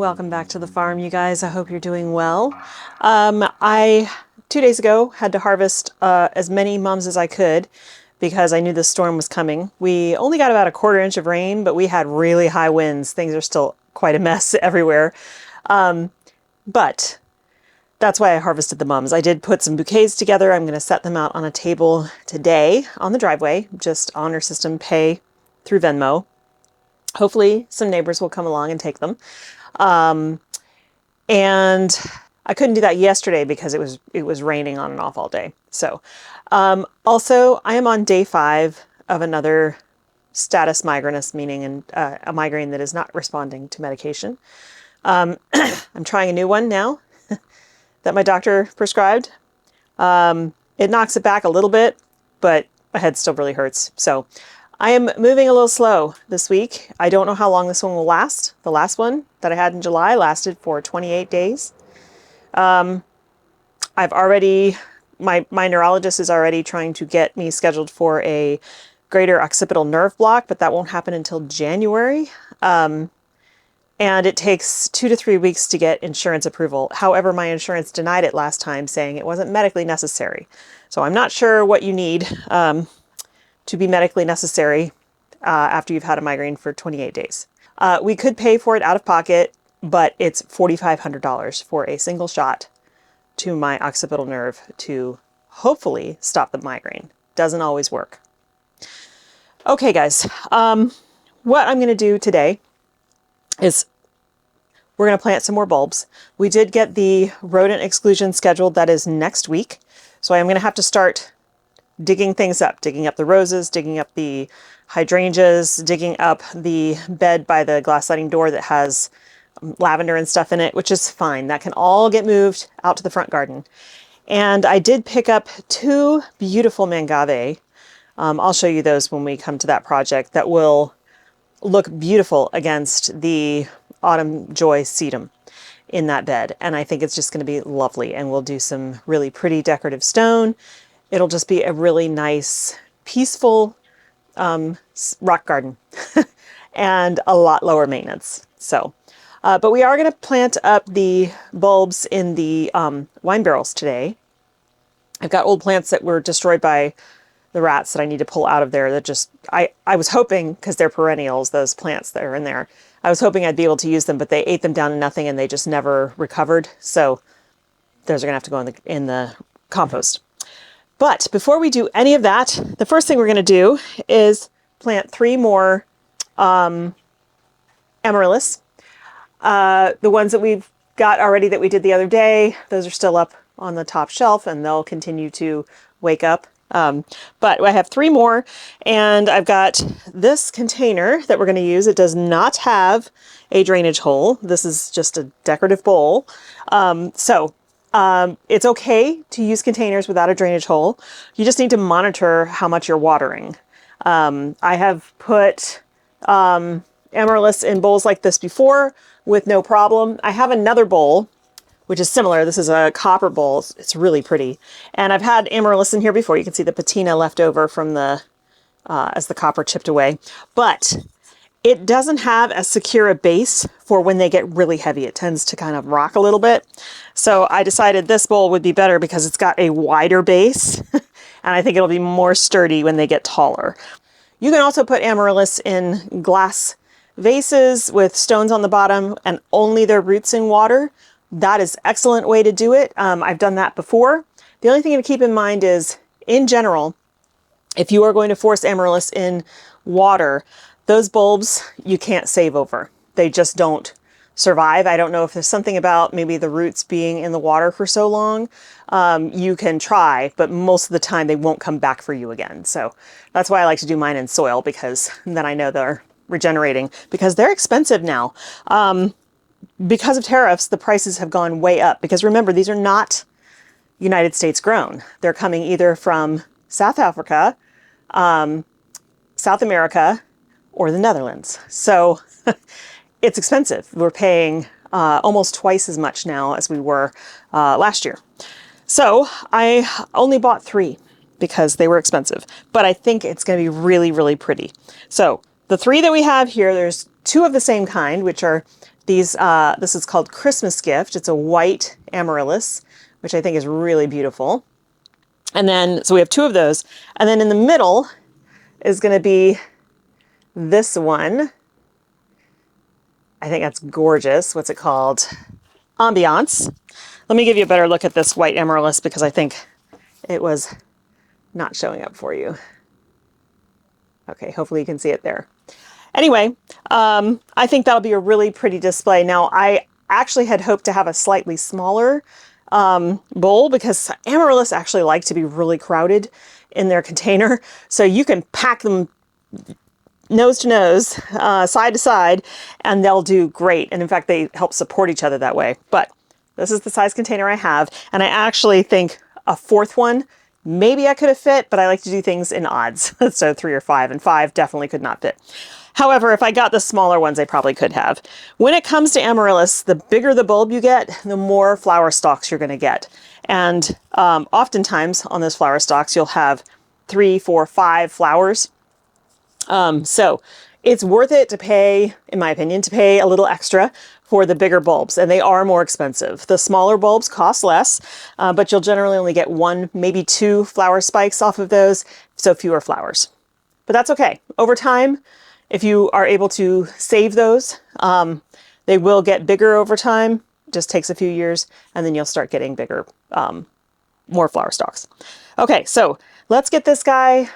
Welcome back to the farm, you guys. I hope you're doing well. I 2 days ago had to harvest as many mums as I could because I knew the storm was coming. We only got about a 1/4 inch of rain, but we had really high winds. Things are still quite a mess everywhere. But that's why I harvested the mums. I did put some bouquets together. I'm going to set them out on a table today on the driveway, just honor system pay through Venmo. Hopefully some neighbors will come along and take them. And I couldn't do that yesterday because it was raining on and off all day. So, also I am on day 5 of another status migrainous, meaning a migraine that is not responding to medication. I'm trying a new one now that my doctor prescribed. It knocks it back a little bit, but my head still really hurts. So I am moving a little slow this week. I don't know how long this one will last. The last one that I had in July lasted for 28 days. My neurologist is already trying to get me scheduled for a greater occipital nerve block, but that won't happen until January. And it takes 2 to 3 weeks to get insurance approval. However, my insurance denied it last time, saying it wasn't medically necessary. So I'm not sure what you need to be medically necessary after you've had a migraine for 28 days. We could pay for it out of pocket, but it's $4,500 for a single shot to my occipital nerve to hopefully stop the migraine. Doesn't always work. Okay, guys, what I'm going to do today is we're going to plant some more bulbs. We did get the rodent exclusion scheduled. That is next week. So I'm going to have to start digging things up, digging up the roses, digging up the hydrangeas, digging up the bed by the glass sliding door that has lavender and stuff in it, which is fine. That can all get moved out to the front garden. And I did pick up 2 beautiful mangave. I'll show you those when we come to that project, that will look beautiful against the autumn joy sedum in that bed. And I think it's just going to be lovely. And we'll do some really pretty decorative stone. It'll just be a really nice, peaceful rock garden and a lot lower maintenance. So, but we are going to plant up the bulbs in the wine barrels today. I've got old plants that were destroyed by the rats that I need to pull out of there. That just, I was hoping, because they're perennials, those plants that are in there, I was hoping I'd be able to use them, but they ate them down to nothing and they just never recovered. So those are going to have to go in the compost. But before we do any of that, the first thing we're going to do is plant 3 more amaryllis. The ones that we've got already that we did the other day, those are still up on the top shelf and they'll continue to wake up. But I have 3 more, and I've got this container that we're going to use. It does not have a drainage hole. This is just a decorative bowl. It's okay to use containers without a drainage hole. You just need to monitor how much you're watering. I have put amaryllis in bowls like this before with no problem. I have another bowl, which is similar. This is a copper bowl. It's really pretty. And I've had amaryllis in here before. You can see the patina left over from the, as the copper chipped away. But it doesn't have as secure a base for when they get really heavy. It tends to kind of rock a little bit. So I decided this bowl would be better because it's got a wider base and I think it'll be more sturdy when they get taller. You can also put amaryllis in glass vases with stones on the bottom and only their roots in water. That is an excellent way to do it. I've done that before. The only thing to keep in mind is, in general, if you are going to force amaryllis in water, those bulbs you can't save over. They just don't survive. I don't know if there's something about maybe the roots being in the water for so long. You can try, but most of the time they won't come back for you again. So that's why I like to do mine in soil, because then I know they're regenerating, because they're expensive now. Because of tariffs, the prices have gone way up, because remember, these are not United States grown. They're coming either from South Africa, South America, or the Netherlands. So it's expensive. We're paying almost twice as much now as we were last year. So I only bought 3 because they were expensive, but I think it's going to be really, really pretty. So the 3 that we have here, there's 2 of the same kind, which are This is called Christmas Gift. It's a white amaryllis, which I think is really beautiful. And then, so we have two of those. And then in the middle is going to be this one. I think that's gorgeous. What's it called? Ambiance. Let me give you a better look at this white amaryllis because I think it was not showing up for you. Okay, hopefully you can see it there. Anyway, I think that'll be a really pretty display. Now, I actually had hoped to have a slightly smaller bowl because amaryllis actually like to be really crowded in their container. So you can pack them nose to nose, side to side, and they'll do great. And in fact, they help support each other that way. But this is the size container I have. And I actually think a fourth one, maybe I could have fit, but I like to do things in odds. So 3 or 5, and 5 definitely could not fit. However, if I got the smaller ones, I probably could have. When it comes to amaryllis, the bigger the bulb you get, the more flower stalks you're going to get. And oftentimes on those flower stalks, you'll have 3, 4, 5 flowers. So it's worth it to pay, in my opinion, to pay a little extra for the bigger bulbs, and they are more expensive. The smaller bulbs cost less, but you'll generally only get 1, maybe 2 flower spikes off of those, so fewer flowers. But that's okay. Over time, if you are able to save those, they will get bigger over time. Just takes a few years, and then you'll start getting bigger, more flower stalks. Okay, so let's get this guy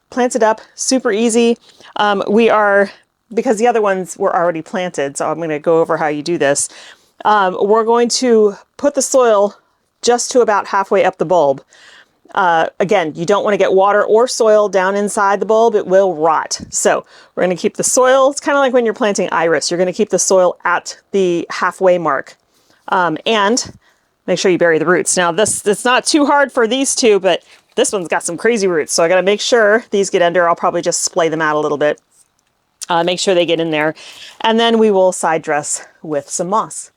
planted up. Super easy. Because the other ones were already planted, so I'm going to go over how you do this. We're going to put the soil just to about halfway up the bulb. Again, you don't want to get water or soil down inside the bulb. It will rot. So we're going to keep the soil. It's kind of like when you're planting iris. You're going to keep the soil at the halfway mark. And make sure you bury the roots. Now, it's not too hard for these two, but this one's got some crazy roots. So I got to make sure these get under. I'll probably just splay them out a little bit. Make sure they get in there. And then we will side dress with some moss.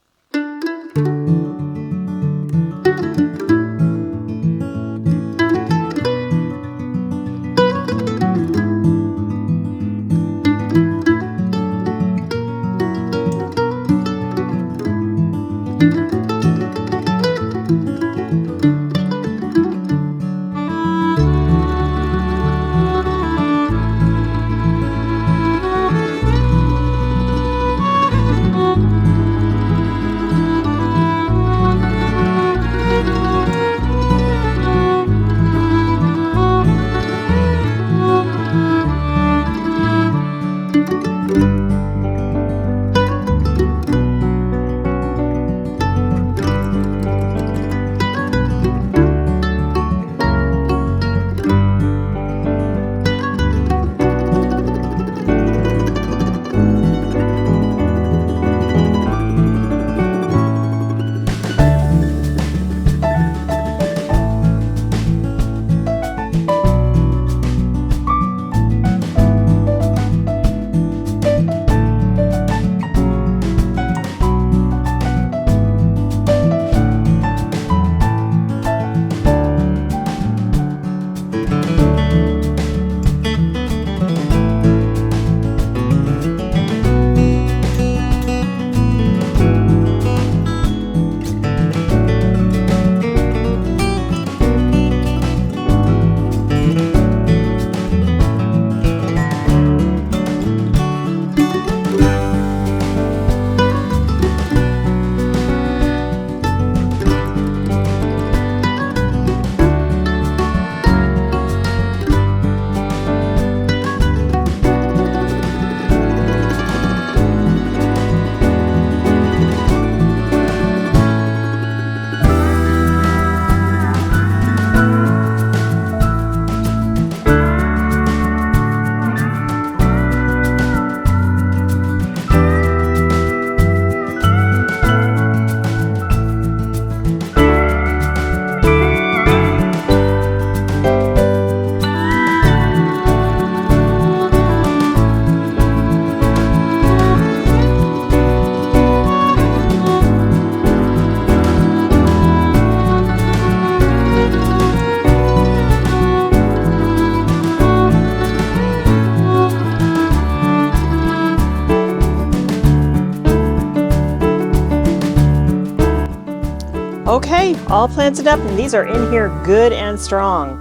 Okay, all planted up, and these are in here good and strong.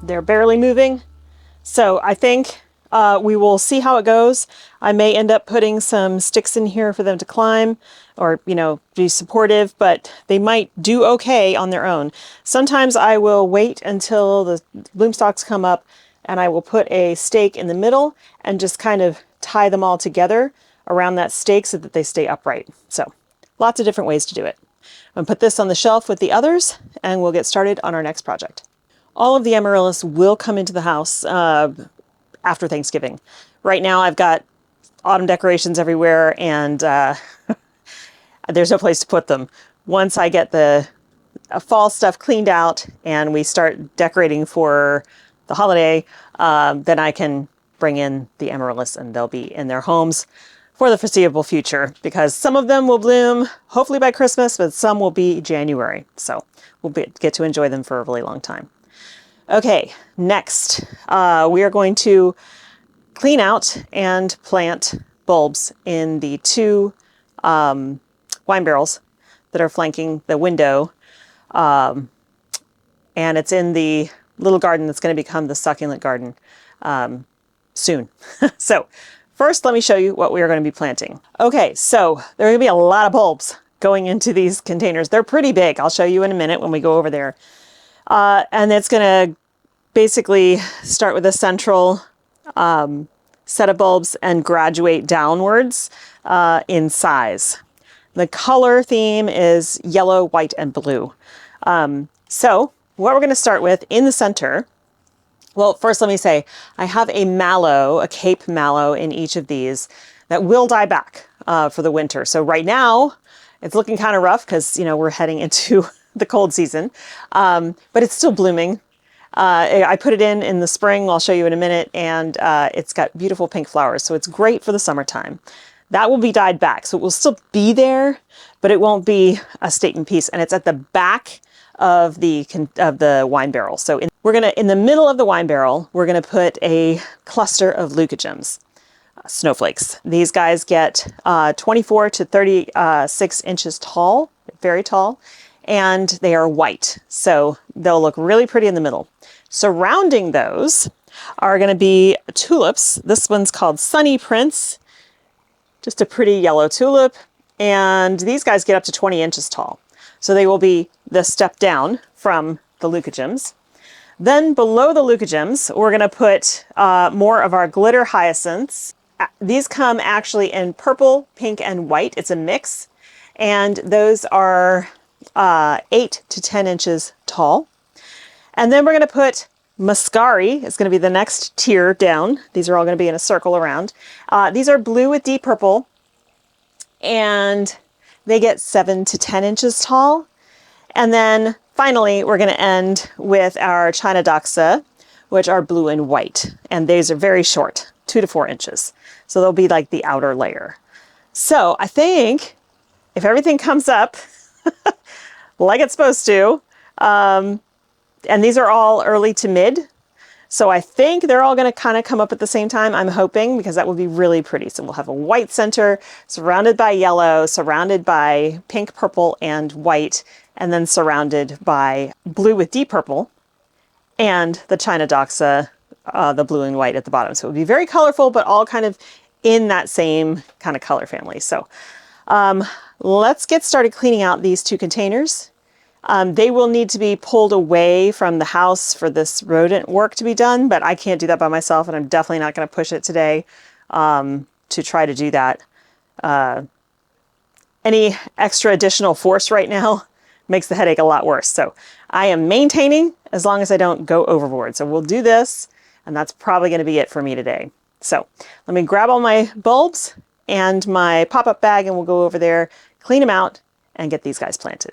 They're barely moving, so I think we will see how it goes. I may end up putting some sticks in here for them to climb or, you know, be supportive, but they might do okay on their own. Sometimes I will wait until the bloom stalks come up and I will put a stake in the middle and just kind of tie them all together around that stake so that they stay upright. So lots of different ways to do it. I'm gonna put this on the shelf with the others and we'll get started on our next project. All of the amaryllis will come into the house after Thanksgiving. Right now I've got autumn decorations everywhere and there's no place to put them. Once I get the fall stuff cleaned out and we start decorating for the holiday, then I can bring in the amaryllis and they'll be in their homes for the foreseeable future, because some of them will bloom hopefully by Christmas, but some will be January. So we'll get to enjoy them for a really long time. Okay, next we are going to clean out and plant bulbs in the two wine barrels that are flanking the window. And it's in the little garden that's going to become the succulent garden soon. So first, let me show you what we are going to be planting. Okay, so there are going to be a lot of bulbs going into these containers. They're pretty big. I'll show you in a minute when we go over there. And it's going to basically start with a central set of bulbs and graduate downwards in size. The color theme is yellow, white, and blue. So what we're going to start with in the center, well, first let me say, I have a mallow, a Cape mallow in each of these that will die back for the winter. So right now it's looking kind of rough because, you know, we're heading into the cold season, but it's still blooming. I put it in the spring, I'll show you in a minute, and it's got beautiful pink flowers. So it's great for the summertime. That will be dyed back. So it will still be there, but it won't be a statement piece. And it's at the back of the wine barrel. So in the middle of the wine barrel, we're gonna put a cluster of leucogems, snowflakes. These guys get 24 to 36 inches tall, very tall, and they are white. So they'll look really pretty in the middle. Surrounding those are gonna be tulips. This one's called Sunny Prince, just a pretty yellow tulip. And these guys get up to 20 inches tall. So they will be the step down from the leucogems. Then below the leucogems, we're gonna put more of our glitter hyacinths. These come actually in purple, pink, and white. It's a mix. And those are 8 to 10 inches tall. And then we're gonna put Muscari. It's gonna be the next tier down. These are all gonna be in a circle around. These are blue with deep purple, and they get 7 to 10 inches tall. And then finally, we're gonna end with our China Doxa, which are blue and white. And these are very short, 2 to 4 inches. So they'll be like the outer layer. So I think if everything comes up like it's supposed to, and these are all early to mid, so I think they're all going to kind of come up at the same time, I'm hoping, because that will be really pretty. So we'll have a white center, surrounded by yellow, surrounded by pink, purple, and white, and then surrounded by blue with deep purple, and the China Doxa, the blue and white at the bottom. So it would be very colorful, but all kind of in that same kind of color family. So let's get started cleaning out these two containers. They will need to be pulled away from the house for this rodent work to be done, but I can't do that by myself, and I'm definitely not going to push it today to try to do that. Any extra additional force right now makes the headache a lot worse. So I am maintaining as long as I don't go overboard. So we'll do this, and that's probably going to be it for me today. So let me grab all my bulbs and my pop-up bag, and we'll go over there, clean them out, and get these guys planted.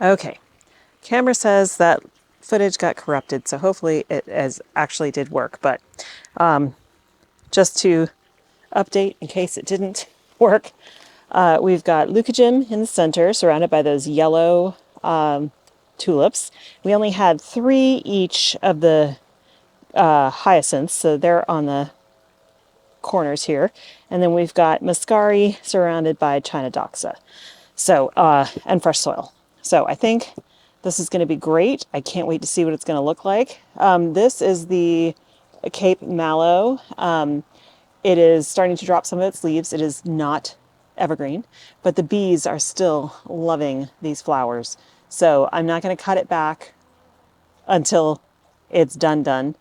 Okay, camera says that footage got corrupted, so hopefully it actually did work, but just to update in case it didn't work, we've got leucogem in the center, surrounded by those yellow tulips. We only had 3 each of the hyacinths, so they're on the corners here. And then we've got Muscari surrounded by China Doxa. So, and fresh soil. So I think this is going to be great. I can't wait to see what it's going to look like. This is the Cape Mallow. It is starting to drop some of its leaves. It is not evergreen, but the bees are still loving these flowers. So I'm not going to cut it back until it's done. And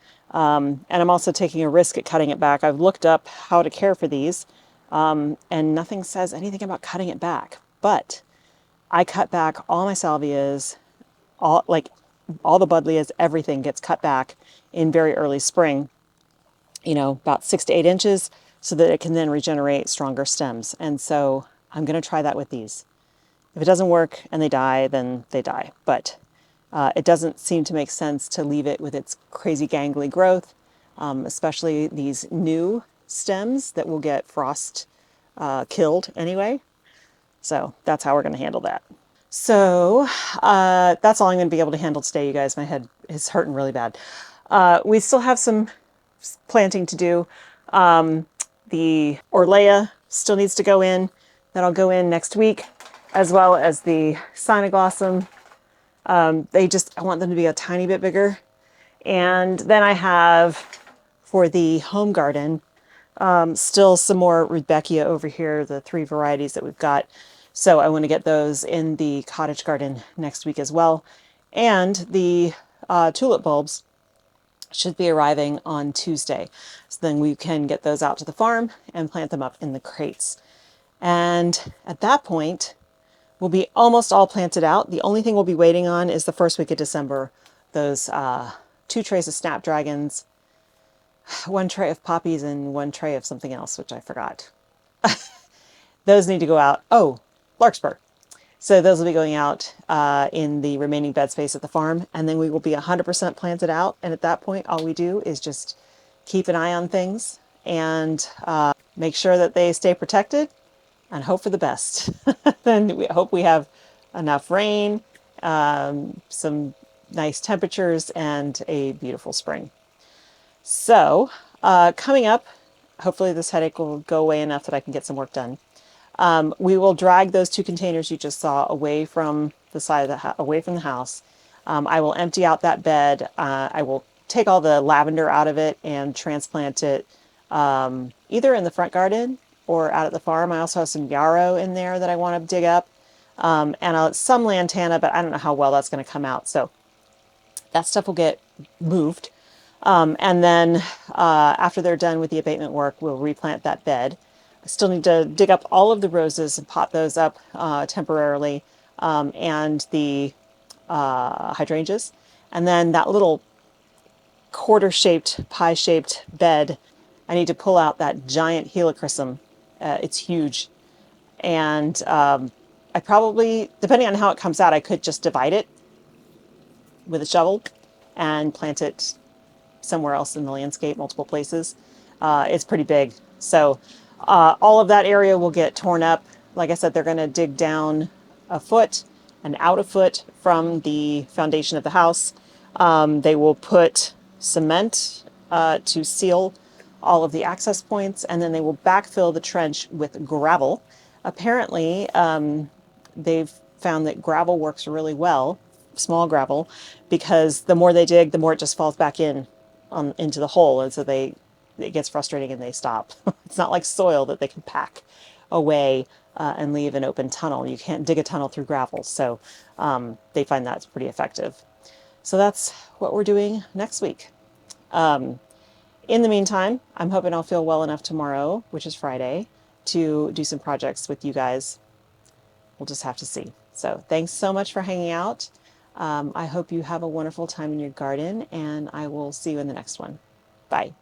I'm also taking a risk at cutting it back. I've looked up how to care for these, and nothing says anything about cutting it back. But I cut back all my salvias, all the buddleias, everything gets cut back in very early spring, about 6 to 8 inches, so that it can then regenerate stronger stems. And so I'm going to try that with these. If it doesn't work and they die, then they die. But it doesn't seem to make sense to leave it with its crazy gangly growth, especially these new stems that will get frost killed anyway. So that's how we're going to handle that. So that's all I'm going to be able to handle today, you guys. My head is hurting really bad. We still have some planting to do. The Orlea still needs to go in. That'll go in next week, as well as the Cyanoglossom. I want them to be a tiny bit bigger. And then I have, for the home garden, still some more Rudbeckia over here, the 3 varieties that we've got. So I want to get those in the cottage garden next week as well. And the tulip bulbs should be arriving on Tuesday. So then we can get those out to the farm and plant them up in the crates. And at that point, we'll be almost all planted out. The only thing we'll be waiting on is the first week of December. Those 2 trays of snapdragons, 1 tray of poppies, and 1 tray of something else, which I forgot. Those need to go out. Oh, larkspur. So those will be going out in the remaining bed space at the farm, and then we will be 100% planted out. And at that point, all we do is just keep an eye on things and make sure that they stay protected and hope for the best. Then we hope we have enough rain, some nice temperatures, and a beautiful spring. So coming up, hopefully this headache will go away enough that I can get some work done. We will drag those 2 containers you just saw away from the side of the away from the house. I will empty out that bed. I will take all the lavender out of it and transplant it either in the front garden or out at the farm. I also have some yarrow in there that I want to dig up, and some lantana, but I don't know how well that's going to come out. So that stuff will get moved. And then after they're done with the abatement work, we'll replant that bed. I still need to dig up all of the roses and pot those up temporarily, and the hydrangeas. And then that little quarter-shaped, pie-shaped bed, I need to pull out that giant helichrysum. It's huge. And I probably, depending on how it comes out, I could just divide it with a shovel and plant it somewhere else in the landscape, multiple places. It's pretty big. So all of that area will get torn up. Like I said, they're going to dig down a foot and out a foot from the foundation of the house. They will put cement to seal all of the access points, and then they will backfill the trench with gravel. Apparently, they've found that gravel works really well, small gravel, because the more they dig, the more it just falls back into the hole, and so it gets frustrating and they stop. It's not like soil that they can pack away and leave an open tunnel. You can't dig a tunnel through gravel, so they find that's pretty effective. So that's what we're doing next week. In the meantime, I'm hoping I'll feel well enough tomorrow, which is Friday, to do some projects with you guys. We'll just have to see. So thanks so much for hanging out. I hope you have a wonderful time in your garden, and I will see you in the next one. Bye.